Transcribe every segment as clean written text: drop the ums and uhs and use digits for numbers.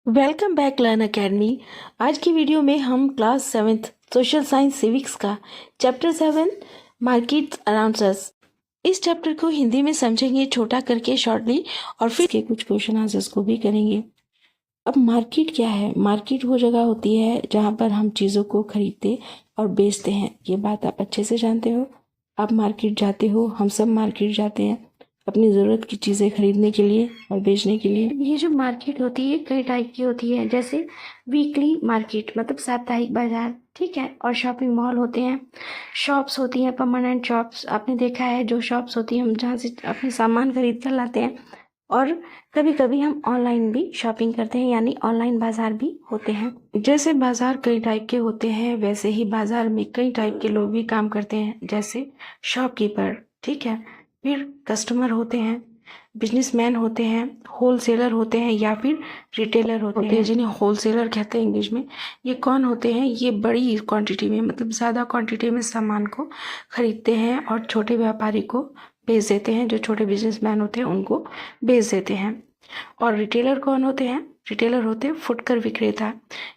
Welcome back learn academy. आज की video में हम class 7th social science civics का चैप्टर 7 मार्केट अराउंड अस इस चैप्टर को हिंदी में समझेंगे छोटा करके शॉर्टली और फिर के कुछ क्वेश्चन आंसर्स को भी करेंगे। अब मार्केट क्या है? मार्केट वो जगह होती है जहाँ पर हम चीज़ों को खरीदते और बेचते हैं। ये बात आप अच्छे से जानते हो। आप मार्केट जाते हो, हम सब मार्केट जाते हैं अपनी ज़रूरत की चीज़ें खरीदने के लिए और बेचने के लिए। ये जो मार्केट होती है कई टाइप की होती है, जैसे वीकली मार्केट मतलब साप्ताहिक बाजार, ठीक है। और शॉपिंग मॉल होते हैं, शॉप्स होती हैं, परमानेंट शॉप्स। आपने देखा है जो शॉप्स होती हैं हम जहाँ से अपने सामान खरीद कर लाते हैं। और कभी कभी हम ऑनलाइन भी शॉपिंग करते हैं, यानी ऑनलाइन बाजार भी होते हैं। जैसे बाजार कई टाइप के होते हैं, वैसे ही बाजार में कई टाइप के लोग भी काम करते हैं, जैसे शॉपकीपर, ठीक है। फिर कस्टमर होते हैं, बिजनेसमैन होते हैं, होलसेलर होते हैं या फिर रिटेलर होते हैं, जिन्हें होलसेलर कहते हैं इंग्लिश में। ये कौन होते हैं? ये बड़ी क्वांटिटी में मतलब ज़्यादा क्वांटिटी में सामान को खरीदते हैं और छोटे व्यापारी को बेच देते हैं। जो छोटे बिजनेसमैन होते हैं उनको बेच देते हैं। और रिटेलर कौन होते हैं? रिटेलर होते हैं फुटकर विक्रेता।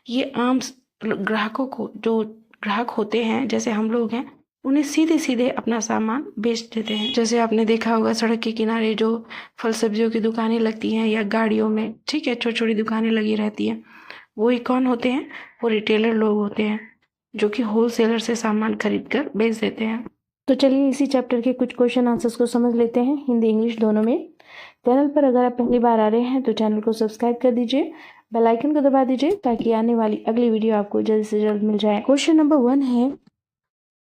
ये आम ग्राहकों को, जो ग्राहक होते हैं जैसे हम लोग हैं, उन्हें सीधे सीधे अपना सामान बेच देते हैं। जैसे आपने देखा होगा सड़क के किनारे जो फल सब्जियों की दुकानें लगती हैं या गाड़ियों में, ठीक है, छोटी छोटी दुकानें लगी रहती हैं, वही कौन होते हैं? वो रिटेलर लोग होते हैं जो कि होलसेलर से सामान खरीद कर बेच देते हैं। तो चलिए इसी चैप्टर के कुछ क्वेश्चन आंसर्स को समझ लेते हैं, हिंदी इंग्लिश दोनों में। चैनल पर अगर आप पहली बार आ रहे हैं तो चैनल को सब्सक्राइब कर दीजिए, बेल आइकन को दबा दीजिए ताकि आने वाली अगली वीडियो आपको जल्द से जल्द मिल जाए। क्वेश्चन नंबर 1 है,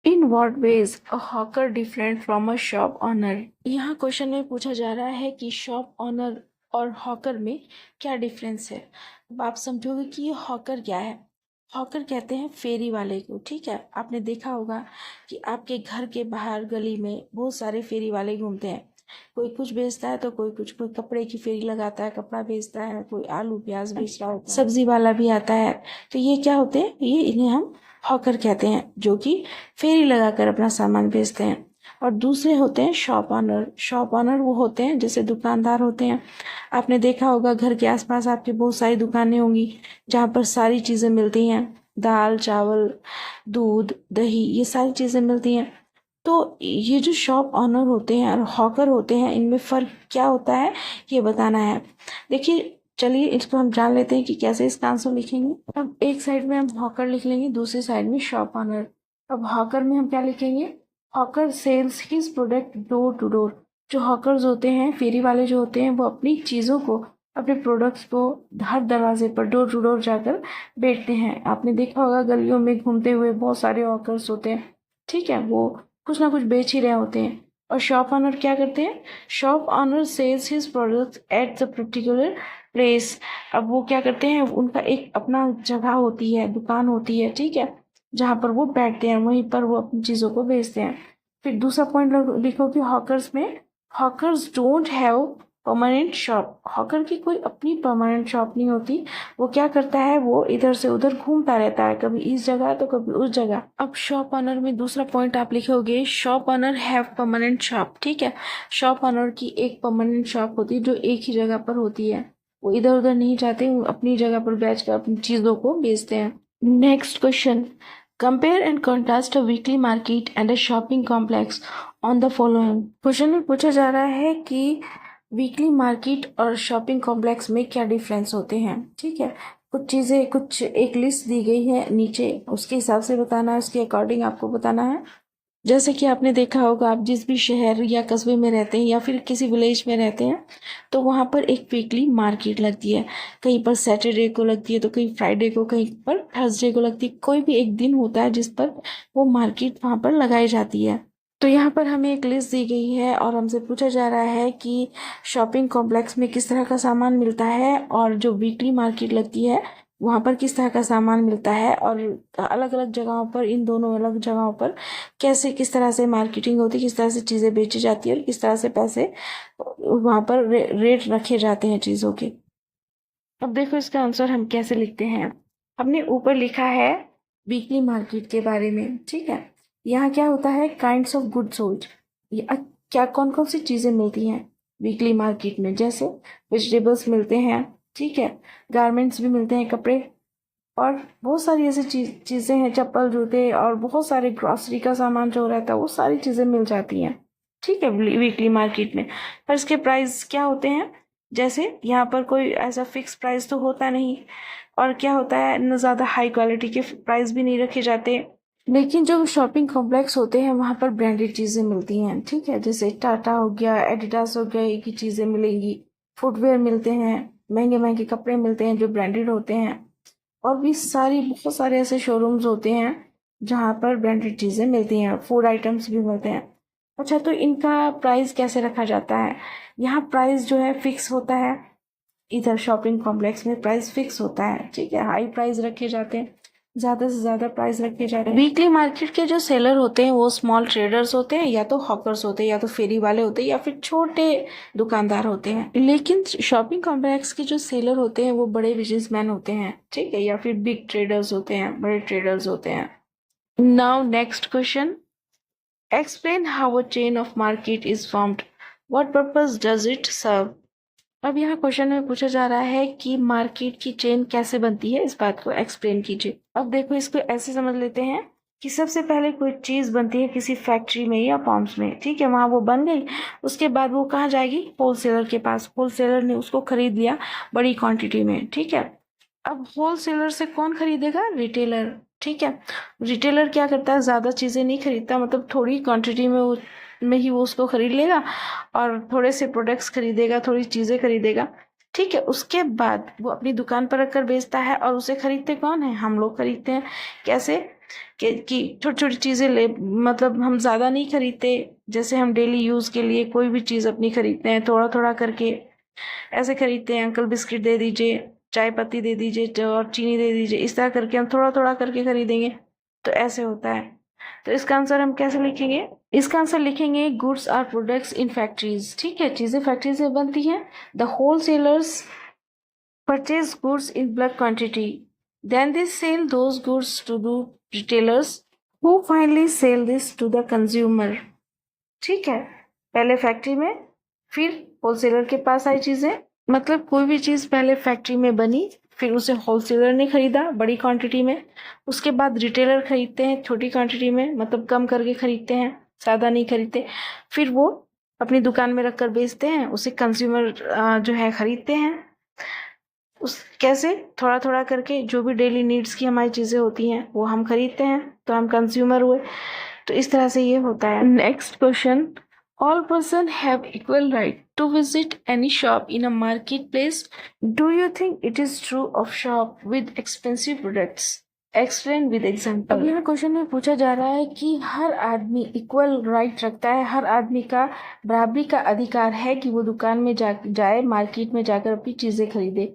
in what veg a hawker different from a shop owner. यहाँ क्वेश्चन में पूछा जा रहा है कि शॉप ऑनर और हॉकर में क्या डिफरेंस है। अब आप समझोगे कि ये हॉकर क्या है। हॉकर कहते हैं फेरी वाले को, ठीक है। आपने देखा होगा कि आपके घर के बाहर गली में बहुत सारे फेरी वाले घूमते हैं। कोई कुछ बेचता है तो कोई कुछ, कोई कपड़े की फेरी लगाता है, कपड़ा बेचता है, कोई आलू प्याज बेच रहा होता है, सब्जी वाला भी आता है। तो ये क्या होते हैं? ये इन्हें हम हॉकर कहते हैं, जो कि फेरी लगाकर अपना सामान बेचते हैं। और दूसरे होते हैं शॉप ऑनर। शॉप ऑनर वो होते हैं जैसे दुकानदार होते हैं। आपने देखा होगा घर के आसपास आपके बहुत सारी दुकानें होंगी जहाँ पर सारी चीज़ें मिलती हैं, दाल चावल दूध दही, ये सारी चीज़ें मिलती हैं। तो ये जो शॉप ऑनर होते हैं और हॉकर होते हैं, इनमें फ़र्क क्या होता है ये बताना है। देखिए चलिए इसको हम जान लेते हैं कि कैसे इसका आंसर लिखेंगे। अब एक साइड में हम हॉकर लिख लेंगे, दूसरी साइड में शॉप ऑनर। अब हॉकर में हम क्या लिखेंगे? Hawker sells his product door to door. जो हॉकर्स होते हैं, फेरी वाले जो होते हैं, वो अपनी चीज़ों को, अपने प्रोडक्ट्स को हर दरवाजे पर डोर टू डोर जाकर बेचते हैं। आपने देखा होगा गलियों में घूमते हुए बहुत सारे हॉकर्स होते हैं, ठीक है, वो कुछ ना कुछ बेच ही रहे होते हैं। और शॉप ऑनर क्या करते हैं? Shop owner sales his products at the particular place. अब वो क्या करते हैं? उनका एक अपना जगह होती है, दुकान होती है, ठीक है, जहाँ पर वो बैठते हैं, वहीं पर वो अपनी चीज़ों को बेचते हैं। फिर दूसरा पॉइंट लिखो कि हॉकर्स में, hawkers don't have permanent shop. Hawker की कोई अपनी परमानेंट शॉप नहीं होती। वो क्या करता है? वो इधर से उधर घूमता रहता है, कभी इस जगह तो कभी उस जगह। अब शॉप ऑनर में दूसरा पॉइंट आप लिखोगे, shop owner have permanent shop, ठीक है। शॉप ऑनर की एक परमानेंट शॉप होती है जो एक ही जगह पर होती है। वो इधर उधर नहीं जाते, वो अपनी जगह पर बैठकर अपनी चीज़ों को बेचते हैं। Next question, compare and contrast a weekly market and a shopping complex on the following. Question में पूछा जा रहा है कि वीकली मार्केट और शॉपिंग कॉम्प्लेक्स में क्या डिफरेंस होते हैं, ठीक है। कुछ चीज़ें, कुछ एक लिस्ट दी गई है नीचे, उसके हिसाब से बताना है, उसके अकॉर्डिंग आपको बताना है। जैसे कि आपने देखा होगा, आप जिस भी शहर या कस्बे में रहते हैं या फिर किसी विलेज में रहते हैं तो वहाँ पर एक वीकली मार्केट लगती है। कहीं पर सैटरडे को लगती है तो कहीं फ्राइडे को, कहीं पर थर्सडे को लगती है। कोई भी एक दिन होता है जिस पर वो मार्केट वहाँ पर लगाई जाती है। तो यहाँ पर हमें एक लिस्ट दी गई है और हमसे पूछा जा रहा है कि शॉपिंग कॉम्प्लेक्स में किस तरह का सामान मिलता है और जो वीकली मार्केट लगती है वहाँ पर किस तरह का सामान मिलता है, और अलग अलग जगहों पर, इन दोनों अलग जगहों पर कैसे, किस तरह से मार्केटिंग होती है, किस तरह से चीज़ें बेची जाती है और किस तरह से पैसे वहाँ पर रेट रखे जाते हैं चीज़ों के। अब देखो इसका आंसर हम कैसे लिखते हैं। हमने ऊपर लिखा है वीकली मार्केट के बारे में, ठीक है। यहाँ क्या होता है? Kinds of good sold. क्या कौन कौन सी चीज़ें मिलती हैं वीकली मार्केट में? जैसे वेजिटेबल्स मिलते हैं, ठीक है, गारमेंट्स भी मिलते हैं, कपड़े, और बहुत सारी ऐसी चीज़ें हैं, चप्पल, जूते, और बहुत सारे ग्रॉसरी का सामान जो रहता है वो सारी चीज़ें मिल जाती हैं, ठीक है, वीकली मार्केट में। पर इसके प्राइस क्या होते हैं, जैसे यहाँ पर कोई ऐसा फिक्स प्राइस तो होता नहीं, और क्या होता है, न ज़्यादा हाई क्वालिटी के प्राइस भी नहीं रखे जाते। लेकिन जो शॉपिंग कॉम्प्लेक्स होते हैं वहाँ पर ब्रांडेड चीज़ें मिलती हैं, ठीक है, जैसे टाटा हो गया, एडिडास हो गया, ये की चीज़ें मिलेंगी, फुटवेयर मिलते हैं, महंगे महंगे कपड़े मिलते हैं जो ब्रांडेड होते हैं, और भी बहुत सारे ऐसे शोरूम्स होते हैं जहाँ पर ब्रांडेड चीज़ें मिलती हैं, फूड आइटम्स भी मिलते हैं। अच्छा, तो इनका प्राइस कैसे रखा जाता है, यहाँ प्राइस जो है फिक्स होता है, इधर शॉपिंग कॉम्प्लेक्स में प्राइस फिक्स होता है, ठीक है, हाई प्राइस रखे जाते हैं, ज़्यादा से ज़्यादा प्राइस रखे जाते हैं। वीकली मार्केट के जो सेलर होते हैं वो स्मॉल ट्रेडर्स होते हैं, या तो हॉकर्स होते हैं, या तो फेरी वाले होते हैं, या फिर छोटे दुकानदार होते हैं। लेकिन शॉपिंग कॉम्प्लेक्स के जो सेलर होते हैं वो बड़े बिजनेसमैन होते हैं, ठीक है, या फिर बिग ट्रेडर्स होते हैं, बड़े ट्रेडर्स होते हैं। Now next question, explain how a chain of market is formed, what purpose does it serve. अब यहाँ क्वेश्चन में पूछा जा रहा है कि मार्केट की चेन कैसे बनती है, इस बात को एक्सप्लेन कीजिए। अब देखो, इसको ऐसे समझ लेते हैं कि सबसे पहले कोई चीज़ बनती है किसी फैक्ट्री में या फॉर्म्स में, ठीक है, वहाँ वो बन गई, उसके बाद वो कहाँ जाएगी, होलसेलर के पास, होलसेलर ने उसको खरीद लिया बड़ी क्वांटिटी में, ठीक है। अब होलसेलर से कौन खरीदेगा, रिटेलर, ठीक है। रिटेलर क्या करता है, ज़्यादा चीज़ें नहीं खरीदता, मतलब थोड़ी क्वांटिटी में ही वो उसको खरीद लेगा, और थोड़े से प्रोडक्ट्स खरीदेगा, थोड़ी चीज़ें खरीदेगा, ठीक है। उसके बाद वो अपनी दुकान पर रखकर बेचता है, और उसे खरीदते कौन है, हम लोग खरीदते हैं। कैसे कि छोटी छोटी चीज़ें ले, मतलब हम ज़्यादा नहीं खरीदते, जैसे हम डेली यूज़ के लिए कोई भी चीज़ अपनी खरीदते हैं थोड़ा थोड़ा करके, ऐसे खरीदते हैं, अंकल बिस्किट दे दीजिए, चाय पत्ती दे दीजिए, और चीनी दे दीजिए, इस तरह करके हम थोड़ा थोड़ा करके खरीदेंगे, तो ऐसे होता है। तो इसका आंसर हम कैसे लिखेंगे, इसका आंसर लिखेंगे goods are products in factories, ठीक है, चीज़ें फैक्ट्री से बनती हैं। The wholesalers purchase goods in bulk quantity, then they sell those goods to the retailers who finally sell this to the consumer, ठीक है, पहले फैक्ट्री में, फिर होलसेलर के पास आई चीज़ें, मतलब कोई भी चीज़ पहले फैक्ट्री में बनी, फिर उसे होलसेलर ने खरीदा बड़ी क्वांटिटी में, उसके बाद रिटेलर खरीदते हैं छोटी क्वांटिटी में, मतलब कम करके खरीदते हैं, ज़्यादा नहीं खरीदते, फिर वो अपनी दुकान में रखकर बेचते हैं, उसे कंज्यूमर जो है खरीदते हैं। उस कैसे, थोड़ा थोड़ा करके, जो भी डेली नीड्स की हमारी चीज़ें होती हैं वो हम खरीदते हैं, तो हम कंज्यूमर हुए, तो इस तरह से ये होता है। Next question, all person have equal right to visit any shop in a marketplace. Do you think it is true of shop with expensive products? Explain with example. अब यहाँ क्वेश्चन में पूछा जा रहा है कि हर आदमी इक्वल राइट रखता है, हर आदमी का बराबरी का अधिकार है कि वो दुकान में जाए, मार्केट में जाकर अपनी चीज़ें खरीदे,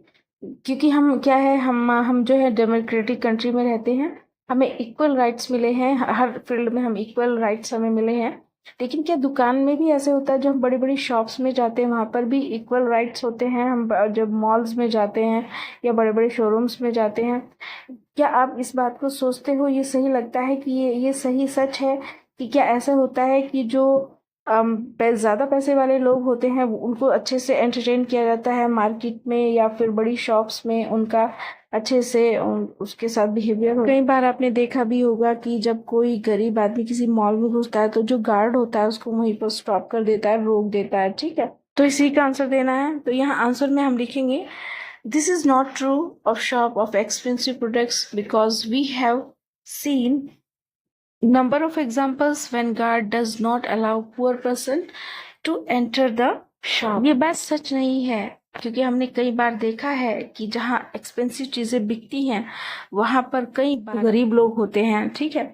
क्योंकि हम क्या है, हम जो है डेमोक्रेटिक कंट्री में रहते हैं, हमें इक्वल राइट्स मिले हैं, हर फील्ड में हम इक्वल राइट्स हमें मिले हैं। लेकिन क्या दुकान में भी ऐसे होता है, जब हम बड़ी बड़ी शॉप्स में जाते हैं वहाँ पर भी इक्वल राइट्स होते हैं, हम जब मॉल्स में जाते हैं या बड़े बड़े शोरूम्स में जाते हैं, क्या आप इस बात को सोचते हो, ये सही लगता है कि ये सही सच है कि क्या ऐसा होता है कि जो ज़्यादा पैसे वाले लोग होते हैं उनको अच्छे से एंटरटेन किया जाता है मार्केट में या फिर बड़ी शॉप्स में, उनका अच्छे से उसके साथ बिहेवियर हो। कई बार आपने देखा भी होगा कि जब कोई गरीब आदमी किसी मॉल में घुसता है तो जो गार्ड होता है उसको वहीं पर स्टॉप कर देता है, रोक देता है, ठीक है। तो इसी का आंसर देना है, तो यहाँ आंसर में हम लिखेंगे this is not true of shop of expensive products because we have seen number of examples when guard does not allow poor person to enter the shop. ये बात सच नहीं है, क्योंकि हमने कई बार देखा है कि जहाँ एक्सपेंसिव चीज़ें बिकती हैं वहाँ पर कई बार गरीब लोग होते हैं, ठीक है,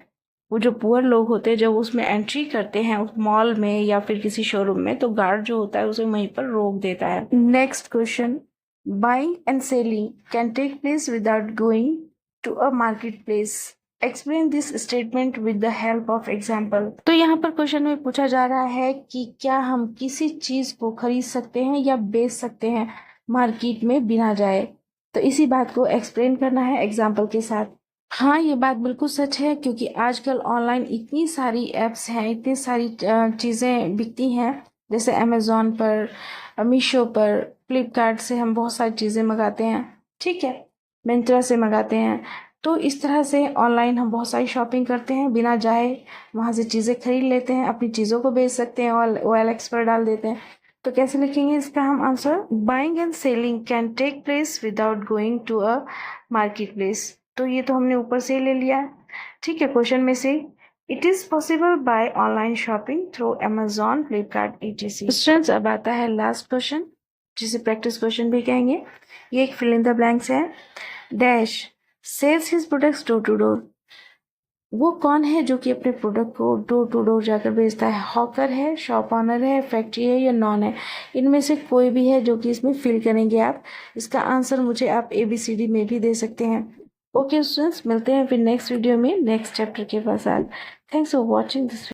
वो जो पुअर लोग होते हैं जब उसमें एंट्री करते हैं उस मॉल में या फिर किसी शोरूम में, तो गार्ड जो होता है उसे वहीं पर रोक देता है। Next question, buying and selling can take place without going to a market place. Explain this statement with the help of example. तो यहाँ पर क्वेश्चन में पूछा जा रहा है कि क्या हम किसी चीज़ को खरीद सकते हैं या बेच सकते हैं मार्केट में बिना जाए, तो इसी बात को एक्सप्लेन करना है एग्जाम्पल के साथ। हाँ, ये बात बिल्कुल सच है, क्योंकि आजकल ऑनलाइन इतनी सारी एप्स हैं, इतनी सारी चीज़ें बिकती हैं, जैसे अमेज़ॉन पर, मीशो पर, फ्लिपकार्ट से हम बहुत सारी चीज़ें मंगाते हैं, ठीक है, मिंत्रा से मंगाते हैं। तो इस तरह से ऑनलाइन हम बहुत सारी शॉपिंग करते हैं, बिना जाए वहाँ से चीज़ें खरीद लेते हैं, अपनी चीज़ों को बेच सकते हैं और OLX पर डाल देते हैं। तो कैसे लिखेंगे इसका हम answer? Buying and selling can take place without going to a market place. तो ये तो हमने ऊपर से ही ले लिया, ठीक है, क्वेश्चन में से। It is possible by online shopping through Amazon, Flipkart, etc। Students, अब आता है लास्ट क्वेश्चन, जिसे प्रैक्टिस क्वेश्चन भी कहेंगे। ये एक फिल इन द ब्लैंक्स है। Dash sells his products door to door. वो कौन है जो कि अपने प्रोडक्ट को डोर टू डोर जाकर बेचता है? हॉकर है, शॉप ऑनर है, फैक्ट्री है या नॉन है? इनमें से कोई भी है जो कि इसमें फिल करेंगे आप। इसका आंसर मुझे आप ABCD में भी दे सकते हैं। ओके स्टूडेंट्स, मिलते हैं फिर नेक्स्ट वीडियो में नेक्स्ट चैप्टर के साथ। Thanks for watching this.